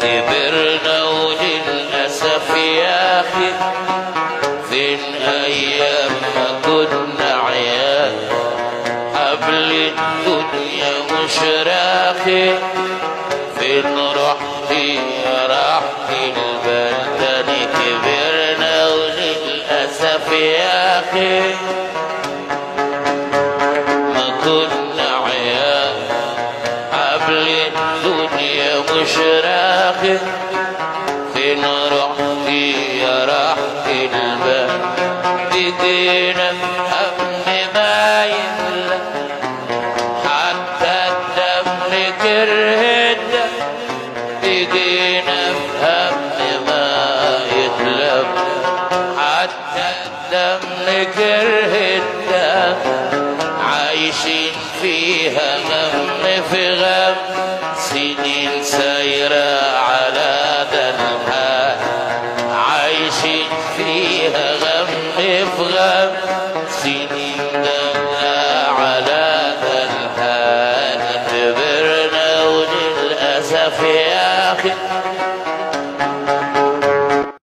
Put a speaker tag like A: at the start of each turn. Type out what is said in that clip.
A: كبرنا وللأسف يا أخي فين أيام ما كنا عيال قبل الدنيا مش راخي فين رحتي يا رحتي البلداني كبرنا وللأسف يا أخي ما كنا عيال قبل الدنيا مش راخي فين رحتي يا رحتي البلد بدينا هم ما يملى حتى الدم كرهنا بدينا هم ما يتلم حتى الدم كرهنا عايشين فيها غم في غم سنين سايرة على دلها عايشين فيها غم في غم سنين دلها على دلها كبرنا وللأسف يا أخي